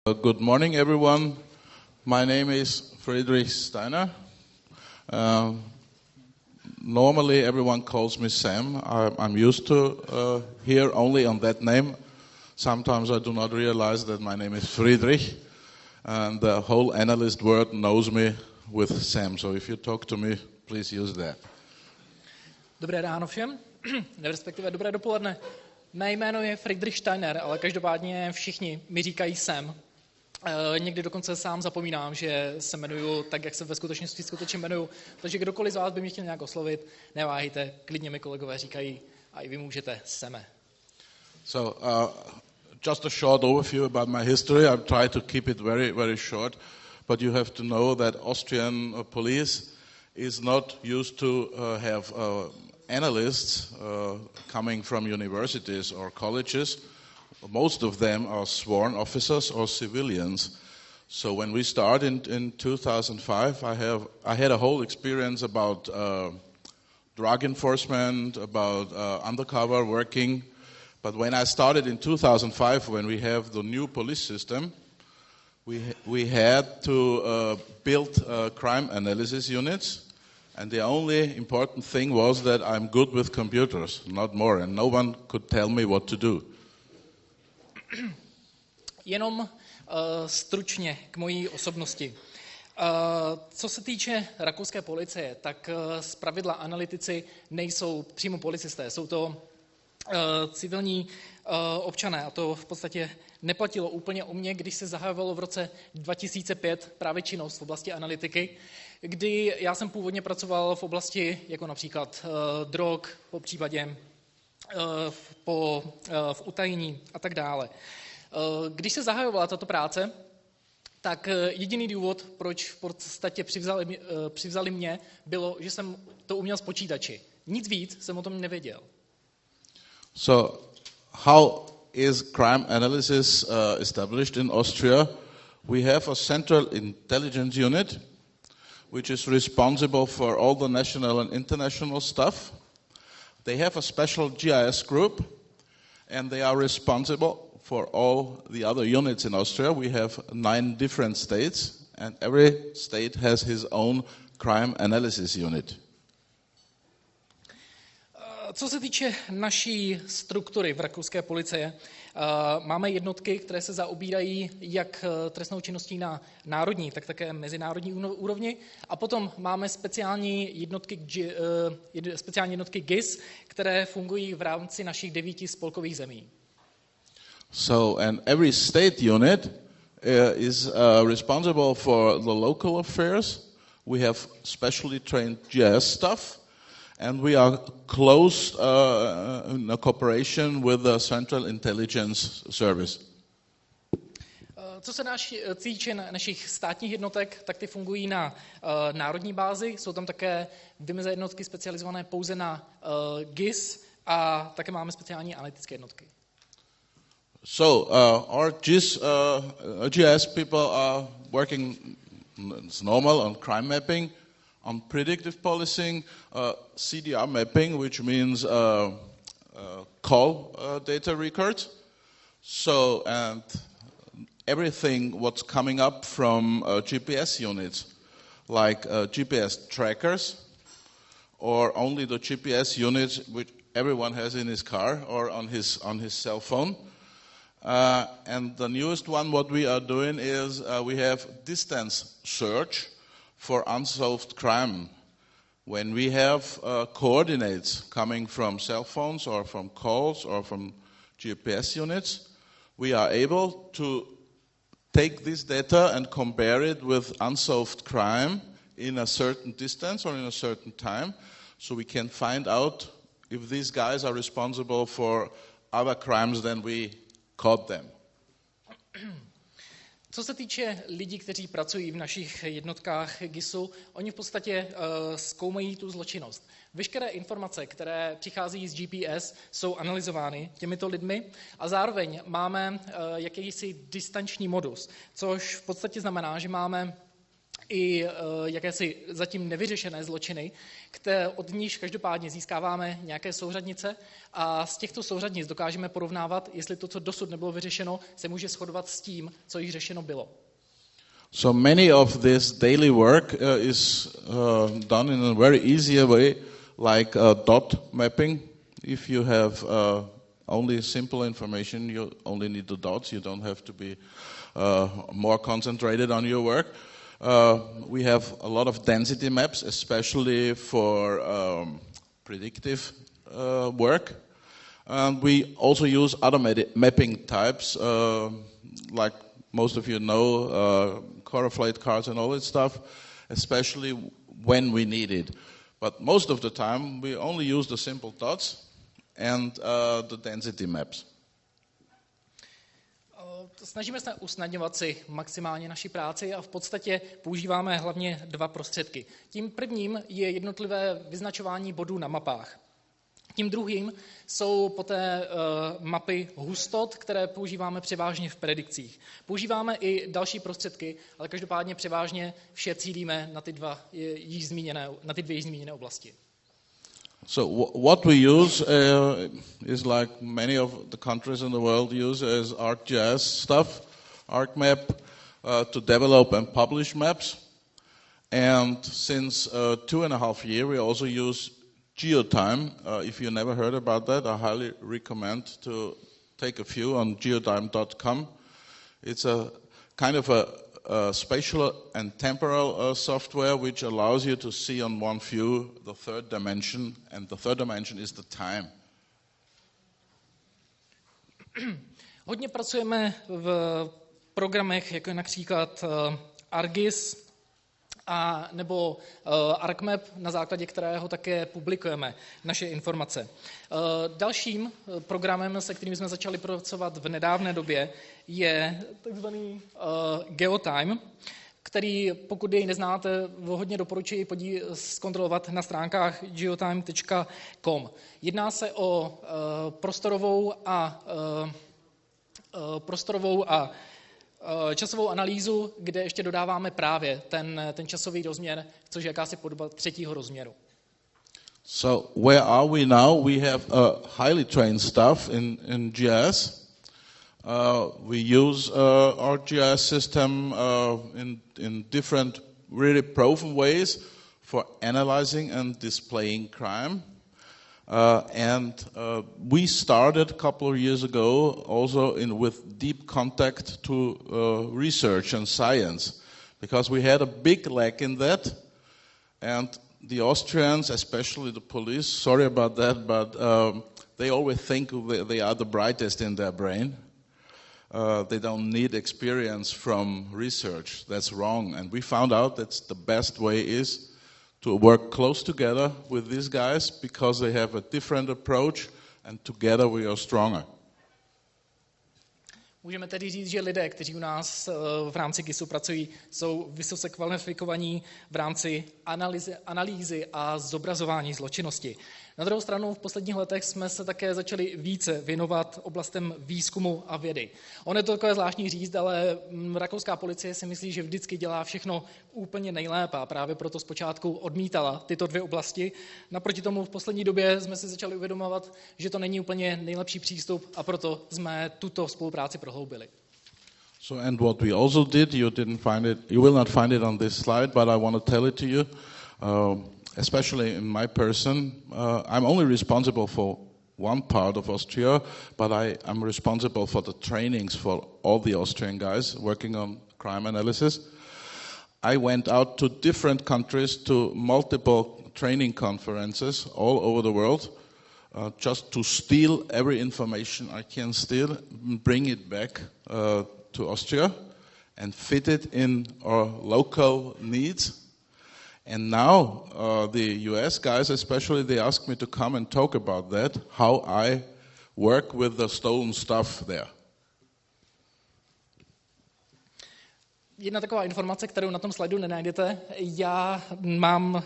Good morning, everyone. My name is Friedrich Steiner. Normally, everyone calls me Sam. I'm used to hear only on that name. Sometimes I do not realize that my name is Friedrich, and the whole analyst world knows me with Sam. So if you talk to me, please use that. Dobré ráno všem, respektive dobré dopoledne. Mé jméno je Friedrich Steiner, ale každopádně všichni mi říkají Sam. Někdy dokonce sám zapomínám, že se jmenuju tak, jak se ve skutečnosti skutečně jmenuju. Takže kdokoliv z vás by mě chtěl nějak oslovit, neváhejte, klidně mi kolegové říkají a i vy můžete Seme. So, just a short overview about my history. I've tried to keep it very, very short, but you have to know that Austrian police is not used to have analysts coming from universities or colleges. Most of them are sworn officers or civilians. So when we started in 2005, I had a whole experience about drug enforcement, about undercover working. But when I started in 2005, when we have the new police system, we had to build crime analysis units. And the only important thing was that I'm good with computers, not more. And no one could tell me what to do. Jenom stručně k mojí osobnosti. Co se týče rakouské policie, tak zpravidla analytici nejsou přímo policisté, jsou to civilní občané a to v podstatě neplatilo úplně u mě, když se zahajovalo v roce 2005 právě činnost v oblasti analytiky, kdy já jsem původně pracoval v oblasti jako například drog, po případě v utajení a tak dále. Když se zahajovala tato práce, tak jediný důvod, proč v podstatě přivzali mě, bylo, že jsem to uměl z počítači. Nic víc jsem o tom nevěděl. So, how is crime analysis established in Austria? We have a central intelligence unit, which is responsible for all the national and international stuff. They have a special GIS group, and they are responsible for all the other units in Austria. We have 9 different states, and every state has his own crime analysis unit. Co se týče naší struktury v rakouské policie, máme jednotky, které se zaobírají jak trestnou činností na národní, tak také mezinárodní úrovni. A potom máme speciální jednotky GIS, které fungují v rámci našich 9 spolkových zemí. So, and every state unit is responsible for the local affairs. We have specially trained GIS staff, and we are close in a cooperation with the Central Intelligence Service. Co se týče našich státních jednotek, tak ty fungují na národní bázi. Jsou tam také vymezené jednotky specializované pouze na GIS a také máme speciální analytické jednotky. So, our GIS people are working, it's normal, on crime mapping, on predictive policing, CDR mapping, which means call data records. So, and everything what's coming up from GPS units, like GPS trackers, or only the GPS units which everyone has in his car or on his cell phone. And the newest one, what we are doing is we have distance search for unsolved crime. When we have coordinates coming from cell phones or from calls or from GPS units, we are able to take this data and compare it with unsolved crime in a certain distance or in a certain time, so we can find out if these guys are responsible for other crimes than we caught them. Co se týče lidí, kteří pracují v našich jednotkách GISu, oni v podstatě zkoumají tu zločinnost. Veškeré informace, které přichází z GPS, jsou analyzovány těmito lidmi a zároveň máme jakýsi distanční modus, což v podstatě znamená, že máme i jakési zatím nevyřešené zločiny, od níž každopádně získáváme nějaké souřadnice a z těchto souřadnic dokážeme porovnávat, jestli to, co dosud nebylo vyřešeno, se může shodovat s tím, co již řešeno bylo. So many of this daily work is done in a very easy way, like dot mapping. If you have only simple information, you only need the dots. You don't have to be more concentrated on your work. We have a lot of density maps, especially for predictive work. And we also use other mapping types, like most of you know, correlate cards and all that stuff, especially when we need it. But most of the time, we only use the simple dots and the density maps. Snažíme se usnadňovat si maximálně naši práci a v podstatě používáme hlavně dva prostředky. Tím prvním je jednotlivé vyznačování bodů na mapách. Tím druhým jsou poté mapy hustot, které používáme převážně v predikcích. Používáme i další prostředky, ale každopádně převážně vše cílíme na ty dvě již zmíněné oblasti. So what we use is like many of the countries in the world use is ArcGIS stuff, ArcMap, to develop and publish maps. And since 2.5 years, we also use GeoTime. If you never heard about that, I highly recommend to take a few on geotime.com. It's a kind of a spatial and temporal software which allows you to see on one view the third dimension, and the third dimension is the time. Hodně pracujeme v programech, jako je například ArcGIS a nebo ArcMap, na základě kterého také publikujeme naše informace. Dalším programem, se kterým jsme začali pracovat v nedávné době, je takzvaný GeoTime, který, pokud jej neznáte, hodně doporučuji zkontrolovat na stránkách geotime.com. Jedná se o prostorovou a časovou analýzu, kde ještě dodáváme právě ten časový rozměr, což je jakási podoba třetího rozměru. So where are we now? We have highly trained staff in GIS. We use our GIS system in different, really proven ways for analyzing and displaying crime. And we started a couple of years ago also with deep contact to research and science, because we had a big lack in that. And the Austrians, especially the police, sorry about that, but they always think they are the brightest in their brain. They don't need experience from research. That's wrong. And we found out that the best way is to work close together with these guys, because they have a different approach, and together we are stronger. Můžeme tedy říct, že lidé, kteří u nás v rámci GISu pracují, jsou vysoce kvalifikovaní v rámci analýzy a zobrazování zločinnosti. Na druhou stranu v posledních letech jsme se také začali více věnovat oblastem výzkumu a vědy. Ono je to takové zvláštní říct, ale rakouská policie si myslí, že vždycky dělá všechno úplně nejlépe a právě proto zpočátku odmítala tyto dvě oblasti. Naproti tomu v poslední době jsme si začali uvědomovat, že to není úplně nejlepší přístup a proto jsme tuto spolupráci prohloubili. So, and what we also did, you will not find it on this slide, but I want to tell it to you. Especially in my person, I'm only responsible for one part of Austria, but I'm responsible for the trainings for all the Austrian guys working on crime analysis. I went out to different countries to multiple training conferences all over the world, just to steal every information I can steal, bring it back to Austria and fit it in our local needs. And now the US guys especially, they ask me to come and talk about that, how I work with the stolen stuff there. Jedna taková informace, kterou na tom slajdu nenajdete, já mám,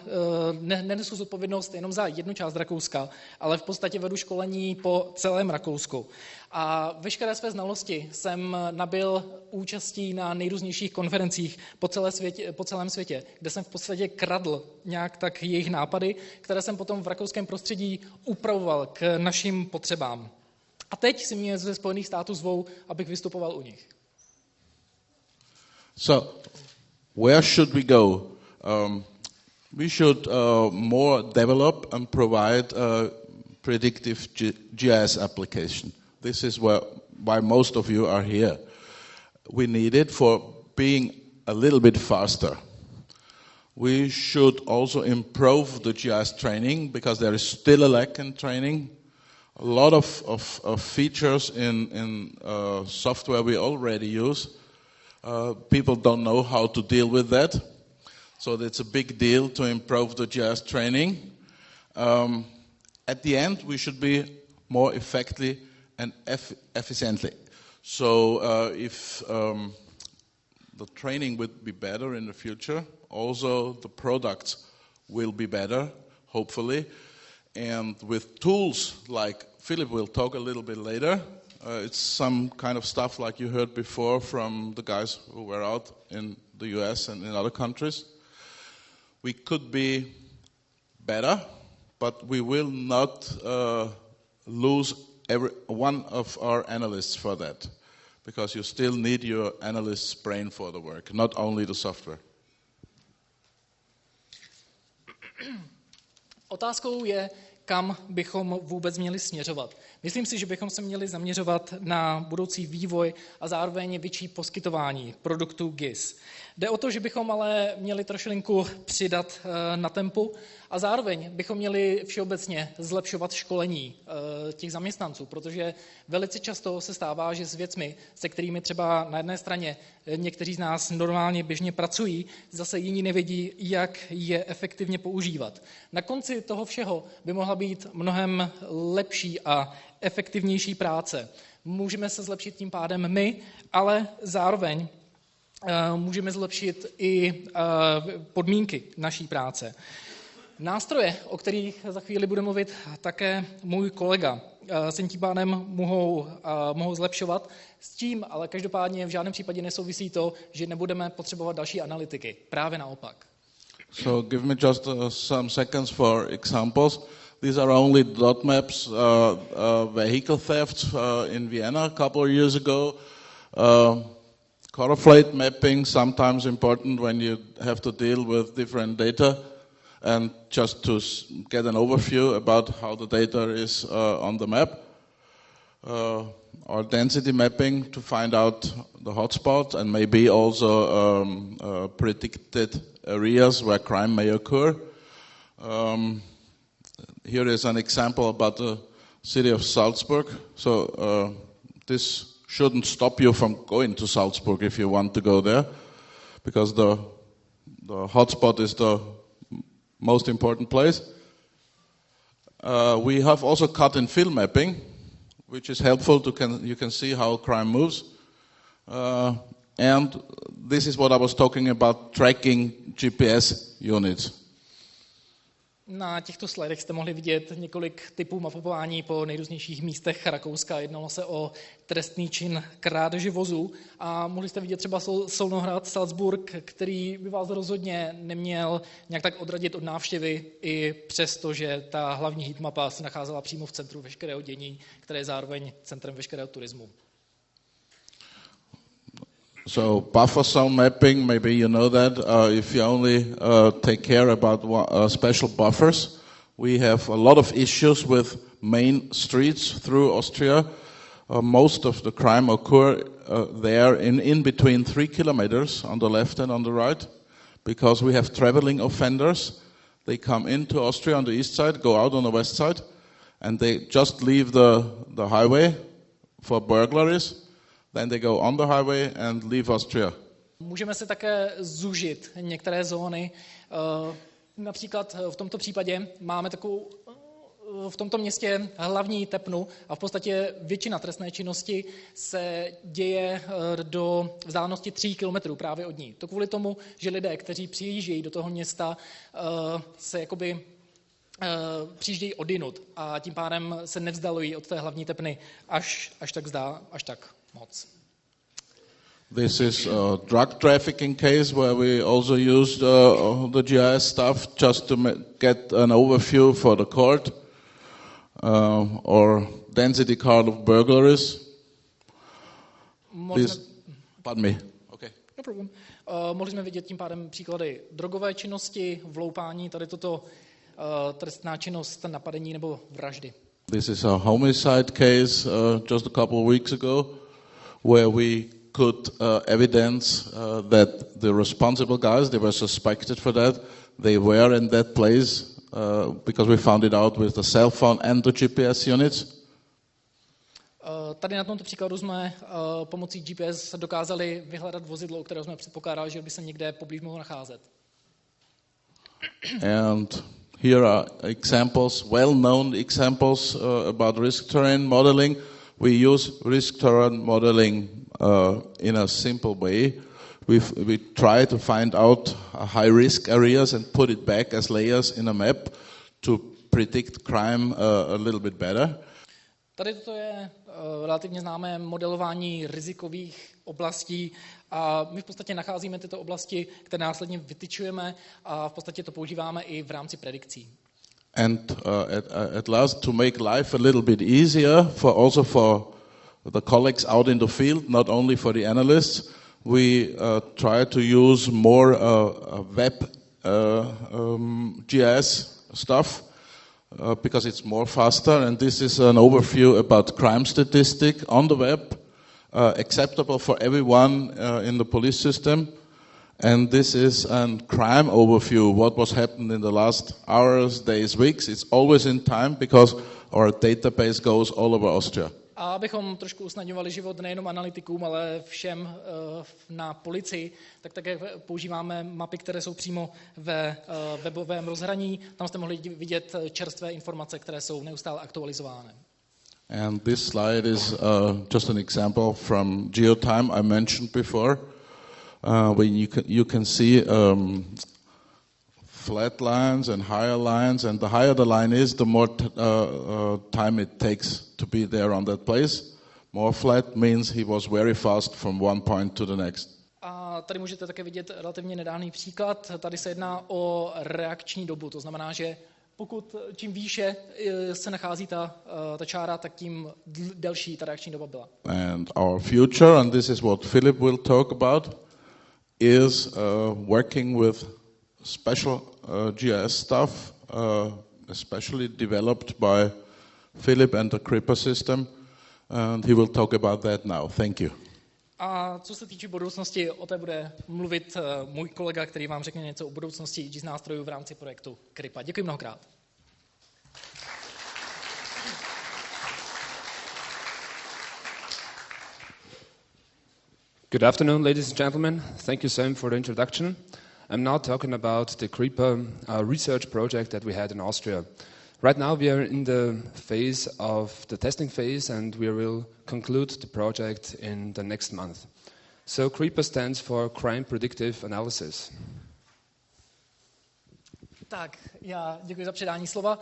nenesu zodpovědnost jenom za jednu část Rakouska, ale v podstatě vedu školení po celém Rakousku. A veškeré své znalosti jsem nabyl účastí na nejrůznějších konferencích po celém světě, kde jsem v podstatě kradl nějak tak jejich nápady, které jsem potom v rakouském prostředí upravoval k našim potřebám. A teď si mě ze Spojených států zvou, abych vystupoval u nich. So, where should we go? We should more develop and provide a predictive GIS application. This is why most of you are here. We need it for being a little bit faster. We should also improve the GIS training because there is still a lack in training. A lot of features in software we already use. People don't know how to deal with that. So it's a big deal to improve the GIS training. At the end, we should be more effectively and efficiently. So if the training would be better in the future, also the products will be better, hopefully. And with tools like Philip will talk a little bit later, it's some kind of stuff like you heard before from the guys who were out in the US and in other countries. We could be better, but we will not lose every one of our analysts for that, because you still need your analyst's brain for the work, not only the software. Otázkou je, kam bychom vůbec měli směřovat. Myslím si, že bychom se měli zaměřovat na budoucí vývoj a zároveň větší poskytování produktů GIS. Jde o to, že bychom ale měli trošilinku přidat na tempu a zároveň bychom měli všeobecně zlepšovat školení těch zaměstnanců, protože velice často se stává, že s věcmi, se kterými třeba na jedné straně někteří z nás normálně běžně pracují, zase jiní nevědí, jak je efektivně používat. Na konci toho všeho by mohla být mnohem lepší a efektivnější práce. Můžeme se zlepšit tím pádem my, ale zároveň můžeme zlepšit i podmínky naší práce. Nástroje, o kterých za chvíli bude mluvit také můj kolega, se tím pádem mohou zlepšovat. S tím ale každopádně v žádném případě nesouvisí to, že nebudeme potřebovat další analytiky. Právě naopak. So give me just some seconds for examples. These are only dot maps, vehicle thefts in Vienna a couple of years ago. Correlate mapping, sometimes important when you have to deal with different data, and just to get an overview about how the data is on the map. Or density mapping to find out the hotspots and maybe also predicted areas where crime may occur. Here is an example about the city of Salzburg. So this shouldn't stop you from going to Salzburg if you want to go there, because the hotspot is the most important place. We have also cut-and-fill mapping, which is helpful. You can see how crime moves. And this is what I was talking about, tracking GPS units. Na těchto slajdech jste mohli vidět několik typů mapování po nejrůznějších místech Rakouska. Jednalo se o trestný čin krádeže vozů a mohli jste vidět třeba Solnohrad, Salzburg, který by vás rozhodně neměl nějak tak odradit od návštěvy, i přesto, že ta hlavní heatmapa se nacházela přímo v centru veškerého dění, které je zároveň centrem veškerého turismu. So buffer zone mapping, maybe you know that. If you only take care about special buffers, we have a lot of issues with main streets through Austria. Most of the crime occur there in between 3 kilometers on the left and on the right, because we have traveling offenders. They come into Austria on the east side, go out on the west side, and they just leave the highway for burglaries. Then they go on the highway and leave Austria. Můžeme se také zúžit některé zóny. Například v tomto případě máme takovou v tomto městě hlavní tepnu a v podstatě většina trestné činnosti se děje do vzdálenosti 3 kilometrů právě od ní. To kvůli tomu, že lidé, kteří přijíždějí do toho města, se jakoby přijíždějí odinut a tím pádem se nevzdalují od té hlavní tepny až tak moc. This is a drug trafficking case where we also used the GIS stuff just to get an overview for the court, or density card of burglaries. Pardon me. Okay. No problem. Mohli jsme vidět tím pádem příklady drogové činnosti, vloupání, tady toto trestná činnost, napadení nebo vraždy. This is a homicide case just a couple of weeks ago where we could evidence that the responsible guys, they were suspected for that, they were in that place because we found it out with the cell phone and the GPS units. Tady na tomto příkladu jsme pomocí GPS dokázali vyhledat vozidlo, které jsme předpokládali, že by se někde poblíž mohlo nacházet. And here are examples, well-known examples about risk terrain modeling. We use risk terrain modeling in a simple way. We try to find out high-risk areas and put it back as layers in a map to predict crime a little bit better. Tady to je relativně známé modelování rizikových oblastí a my v podstatě nacházíme tyto oblasti, které následně vytyčujeme a v podstatě to používáme i v rámci predikcí. And at last, to make life a little bit easier also for the colleagues out in the field, not only for the analysts, we try to use more web GIS stuff because it's more faster. And this is an overview about crime statistic on the web, acceptable for everyone in the police system. And this is a crime overview, what was happened in the last hours, days, weeks. It's always in time because our database goes all over Austria. A abychom trošku usnadňovali život nejenom analytikům, ale všem na policii, tak také používáme mapy, které jsou přímo ve webovém rozhraní. Tam jste mohli vidět čerstvé informace, které jsou neustále aktualizovány. And this slide is just an example from GeoTime I mentioned before. Where you can see flat lines and higher lines, and the higher the line is, the more time it takes to be there on that place. More flat means he was very fast from one point to the next. A tady můžete také vidět relativně nedávný příklad. Tady se jedná o reakční dobu, to znamená, že pokud čím výše se nachází ta čára, tak tím delší ta reakční doba byla. And our future, and this is what Philip will talk about, is working with special GIS stuff, especially developed by Philip and the Kripa system, and he will talk about that now. Thank you. A co se týče budoucnosti, o té bude mluvit můj kolega, který vám řekne něco o budoucnosti GIS nástrojů v rámci projektu Kripa. Děkuji mnohokrát. Good afternoon, ladies and gentlemen. Thank you, Sam, for the introduction. I'm now talking about the Kripa research project that we had in Austria. Right now we are in the phase of the testing phase, and we will conclude the project in the next month. So Kripa stands for Crime Predictive Analysis. Tak, já děkuji za předání slova.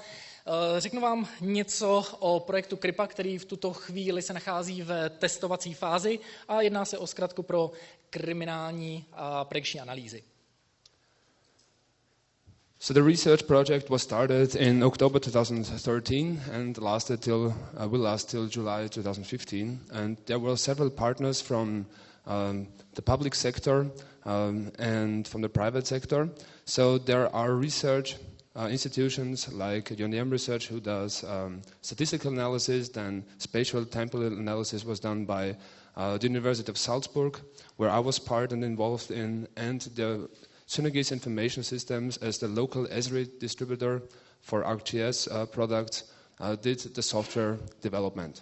Řeknu vám něco o projektu Kripa, který v tuto chvíli se nachází v testovací fázi a jedná se o zkratku pro kriminální a predikční analýzy. So the research project was started in October 2013 and will last till July 2015. And there were several partners from the public sector and from the private sector. So there are research institutions like UNM Research, who does statistical analysis. Then spatial temporal analysis was done by the University of Salzburg, where I was part and involved in, and the Synergies Information Systems, as the local Esri distributor for ArcGIS products, did the software development.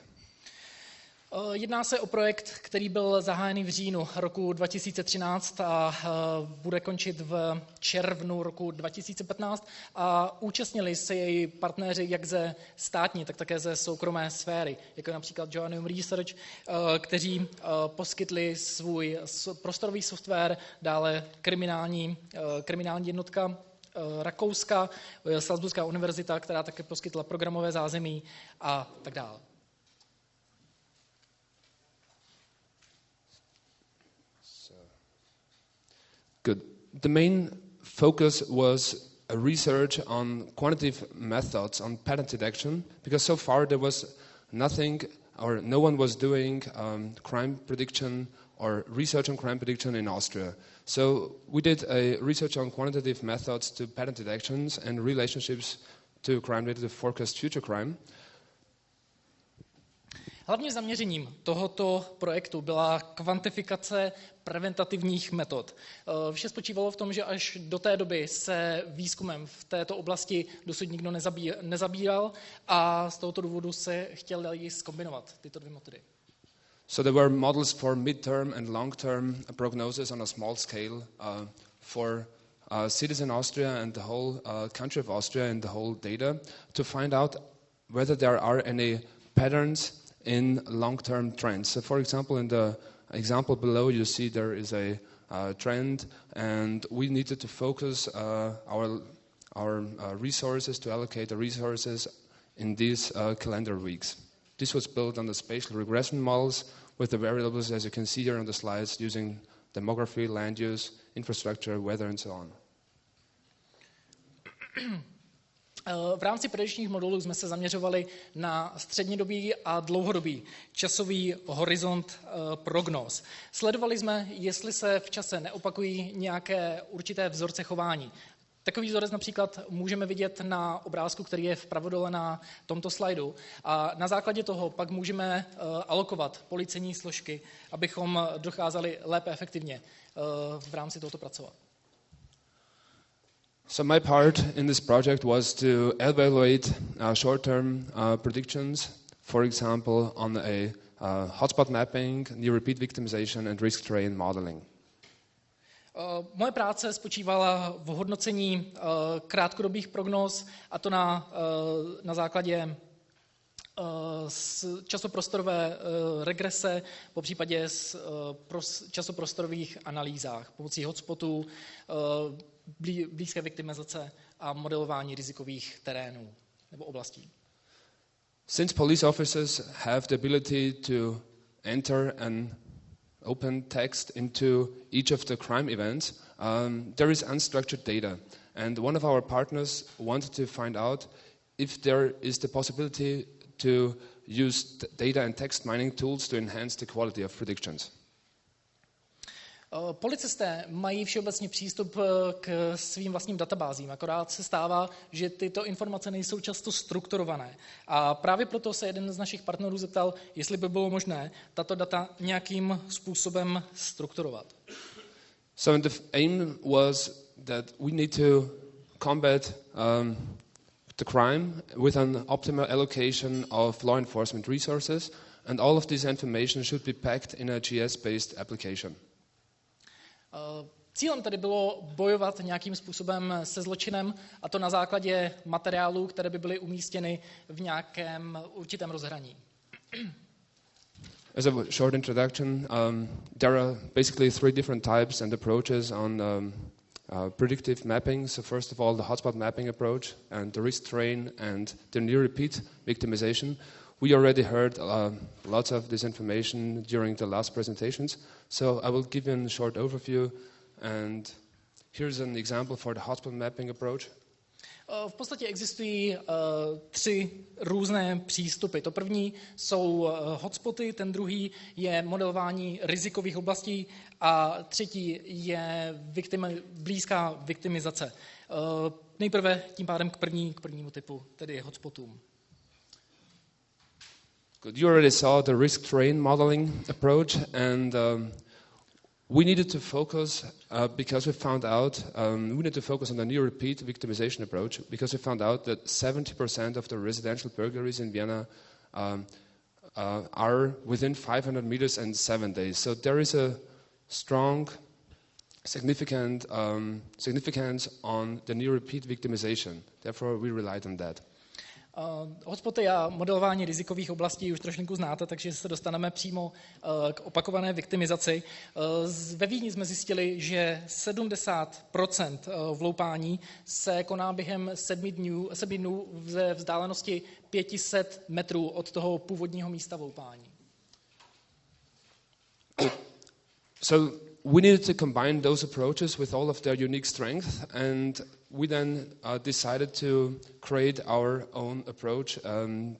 Jedná se o projekt, který byl zahájený v říjnu roku 2013 a bude končit v červnu roku 2015 a účastnili se její partneři jak ze státní, tak také ze soukromé sféry, jako například Joanneum Research, kteří poskytli svůj prostorový software, dále kriminální jednotka Rakouska, Salzburská univerzita, která také poskytla programové zázemí a tak dále. Good. The main focus was a research on quantitative methods on pattern detection, because so far there was nothing, or no one was doing crime prediction or research on crime prediction in Austria. So we did a research on quantitative methods to pattern detections and relationships to crime data to forecast future crime. Hlavním zaměřením tohoto projektu byla kvantifikace preventativních metod. Vše spočívalo v tom, že až do té doby se výzkumem v této oblasti dosud nikdo nezabíral a z tohoto důvodu se chtěli zkombinovat tyto dvě metody. So there were models for mid-term and long-term prognosis on a small scale for cities in Austria and the whole country of Austria and the whole data to find out whether there are any patterns in long-term trends. So for example, in the example below you see there is a trend, and we needed to focus our resources, to allocate the resources in these calendar weeks. This was built on the spatial regression models with the variables, as you can see here on the slides, using demography, land use, infrastructure, weather, and so on. V rámci predikčních modulů jsme se zaměřovali na střednědobý a dlouhodobý časový horizont prognóz. Sledovali jsme, jestli se v čase neopakují nějaké určité vzorce chování. Takový vzorec například můžeme vidět na obrázku, který je vpravo dole na tomto slajdu. A na základě toho pak můžeme alokovat policejní složky, abychom dokázali lépe efektivně v rámci tohoto pracovat. So my part in this project was to evaluate short-term predictions, for example, on a hotspot mapping, near repeat victimization and risk terrain modeling. Moje práce spočívala v hodnocení krátkodobých prognóz, a to na základě časoprostorové regrese, popřípadě časoprostorových analýzách pomocí hotspotů, blízké viktimizace a modelování rizikových terénů nebo oblastí. Since police officers have the ability to enter an open text into each of the crime events, there is unstructured data. And one of our partners wanted to find out if there is the possibility to use data and text mining tools to enhance the quality of predictions. Policisté mají všeobecně přístup k svým vlastním databázím, akorát se stává, že tyto informace nejsou často strukturované. A právě proto se jeden z našich partnerů zeptal, jestli by bylo možné tato data nějakým způsobem strukturovat. So the aim was that we need to combat the crime with an optimal allocation of law enforcement resources, and all of this information should be packed in a GS-based application. Cílem tedy bylo bojovat nějakým způsobem se zločinem, a to na základě materiálů, které by byly umístěny v nějakém určitém rozhraní. As a short introduction, there are basically three different types and approaches on predictive mapping. So first of all, the hotspot mapping approach and the risk terrain and the near repeat victimization. We already heard lots of this information during the last presentations, so I will give you a short overview, and here's an example for the hotspot mapping approach. V podstatě existují tři různé přístupy. To první jsou hotspoty, ten druhý je modelování rizikových oblastí a třetí je blízká viktimizace. Nejprve tím pádem k prvnímu typu, tedy hotspotům. Good. You already saw the risk terrain modeling approach, and we needed to focus because we found out we need to focus on the near repeat victimization approach because we found out that 70% of the residential burglaries in Vienna are within 500 meters and 7 days. So there is a strong significance on the near repeat victimization. Therefore, we relied on that. Hotspoty a modelování rizikových oblastí už trošku znáte, takže se dostaneme přímo k opakované viktimizaci. Ve Vídni jsme zjistili, že 70% vloupání se koná během 7 dnů ve vzdálenosti 500 metrů od toho původního místa vloupání. So we needed to combine those approaches with all of their unique strengths, and we then decided to create our own approach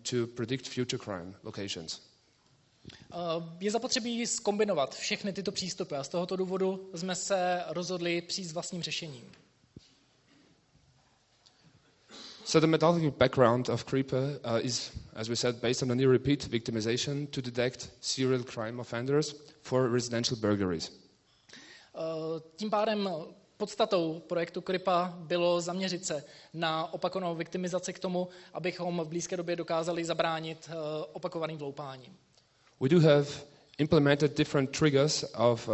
to predict future crime locations. Je zapotřebí zkombinovat všechny tyto přístupy a z tohoto důvodu jsme se rozhodli přijít s vlastním řešením. So the methodological background of Creeper is, as we said, based on the near-repeat victimization to detect serial crime offenders for residential burglaries. Tím pádem podstatou projektu Creeper bylo zaměřit se na opakovanou viktimizaci k tomu, abychom v blízké době dokázali zabránit opakovaným vloupáním. We do have implemented different triggers of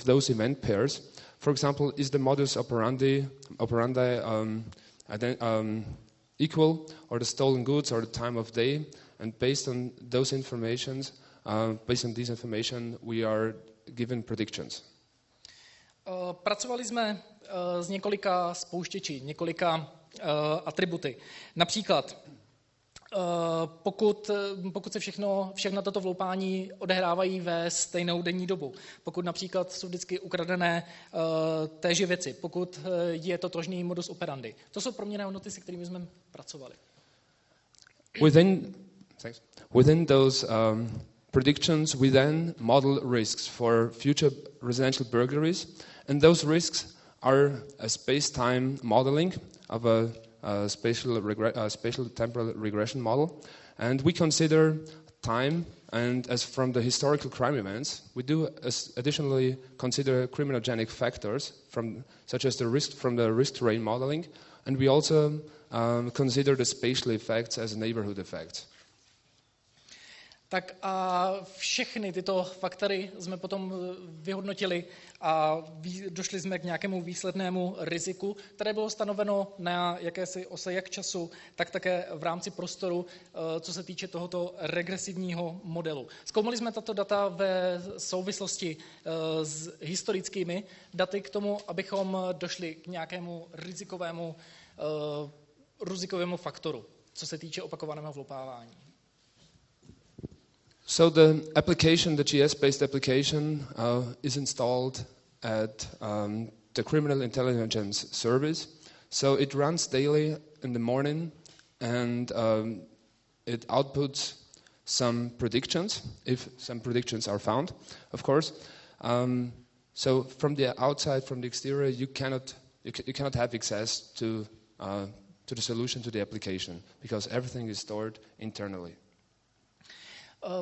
those event pairs. For example, is the modus operandi equal, or the stolen goods, or the time of day? And based on these information, we are given predictions. Pracovali jsme s několika spouštěči, několika atributy. Například, pokud se všechno toto vloupání odehrávají ve stejnou denní dobu, pokud například jsou vždycky ukradené téže věci, pokud je totožný modus operandi. To jsou proměnné hodnoty, se kterými jsme pracovali. Within those predictions, we then model risks for future residential burglaries, and those risks are a space-time modeling of a spatial temporal regression model, and we consider time, and as from the historical crime events, we do additionally consider criminogenic factors such as the risk from the risk terrain modeling, and we also consider the spatial effects as neighborhood effects. Tak a všechny tyto faktory jsme potom vyhodnotili a došli jsme k nějakému výslednému riziku, které bylo stanoveno na jakési ose jak času, tak také v rámci prostoru, co se týče tohoto regresivního modelu. Zkoumali jsme tato data ve souvislosti s historickými daty k tomu, abychom došli k nějakému rizikovému faktoru, co se týče opakovaného vloupávání. So the application, the GS-based application, is installed at the Criminal Intelligence Service. So it runs daily in the morning, and it outputs some predictions, if some predictions are found, of course. So from the outside, from the exterior, you cannot have access to the solution to the application, because everything is stored internally.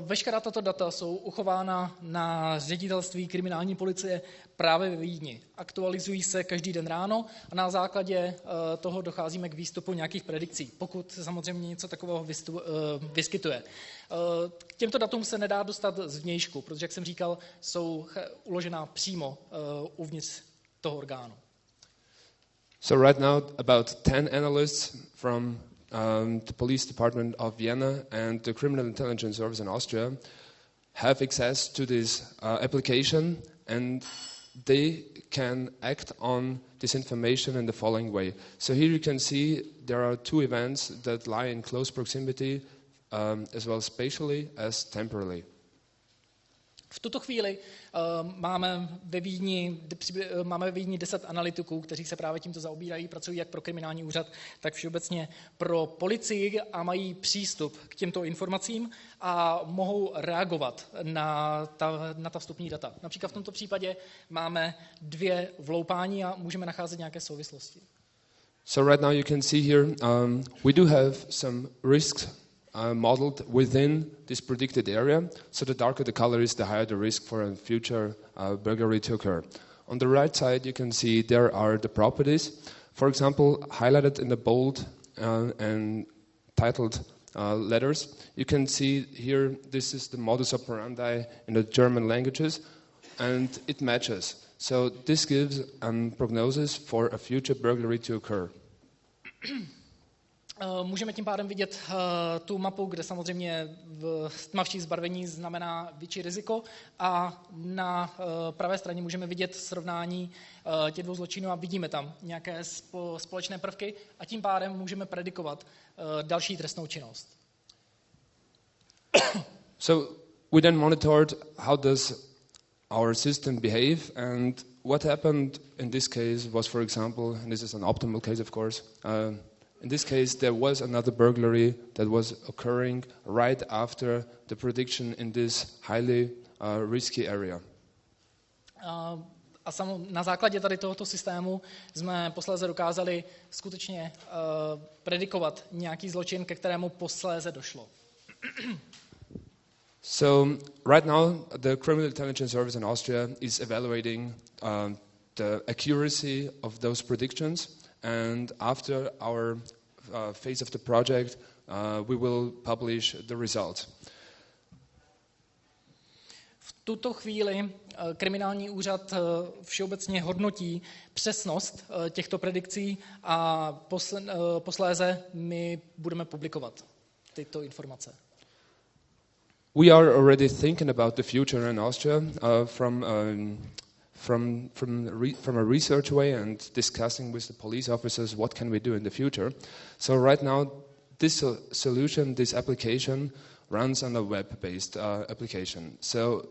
Veškerá tato data jsou uchována na ředitelství kriminální policie právě ve Vídni. Aktualizují se každý den ráno a na základě toho docházíme k výstupu nějakých predikcí, pokud se samozřejmě něco takového vyskytuje. K těmto datům se nedá dostat zvnějšku, protože, jak jsem říkal, jsou uložená přímo uvnitř toho orgánu. So right now about 10 analysts from the police department of Vienna and the Criminal Intelligence Service in Austria have access to this application, and they can act on this information in the following way. So here you can see there are two events that lie in close proximity, as well spatially as temporally. V tuto chvíli máme ve Vídni 10 analytiků, kteří se právě tímto zaobírají, pracují jak pro kriminální úřad, tak všeobecně pro policii a mají přístup k těmto informacím a mohou reagovat na ta vstupní data. Například v tomto případě máme 2 vloupání a můžeme nacházet nějaké souvislosti. So right now you can see here we do have some risks modeled within this predicted area. So the darker the color is, the higher the risk for a future burglary to occur. On the right side, you can see there are the properties. For example, highlighted in the bold and titled letters. You can see here, this is the modus operandi in the German languages, and it matches. So this gives a prognosis for a future burglary to occur. Můžeme tím pádem vidět tu mapu, kde samozřejmě tmavší zbarvení znamená větší riziko a na pravé straně můžeme vidět srovnání těch dvou zločinů a vidíme tam nějaké společné prvky a tím pádem můžeme predikovat další trestnou činnost. So we then monitored how does our system behave, and what happened in this case was, for example, and this is an optimal case of course, in this case, there was another burglary that was occurring right after the prediction in this highly risky area. A na základě tady tohoto systému jsme posléze dokázali skutečně predikovat nějaký zločin, ke kterému posléze došlo. So right now, the Criminal Intelligence Service in Austria is evaluating the accuracy of those predictions. And after our phase of the project, we will publish the results. V tuto chvíli kriminální úřad všeobecně hodnotí přesnost těchto predikcí a posléze my budeme publikovat tyto informace. We are already thinking about the future in Austria from a research way and discussing with the police officers what can we do in the future. So right now, this solution, this application, runs on a web-based application. So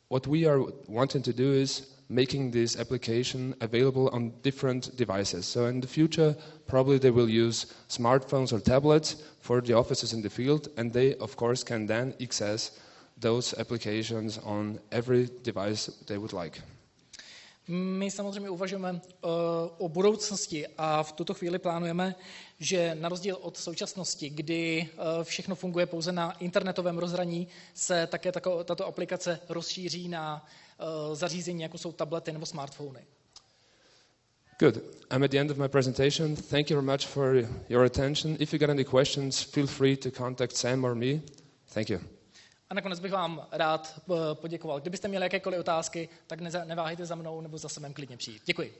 what we are wanting to do is making this application available on different devices. So in the future, probably they will use smartphones or tablets for the officers in the field, and they, of course, can then access those applications on every device they would like. My samozřejmě uvažujeme o budoucnosti a v tuto chvíli plánujeme, že na rozdíl od současnosti, kdy všechno funguje pouze na internetovém rozhraní, se také tato aplikace rozšíří na zařízení, jako jsou tablety nebo smartfony. Good. I'm at the end of my presentation. Thank you very much for your attention. If you got any questions, feel free to contact Sam or me. Thank you. A nakonec bych vám rád poděkoval. Kdybyste měli jakékoliv otázky, tak neváhejte za mnou nebo za Samem klidně přijít. Děkuji.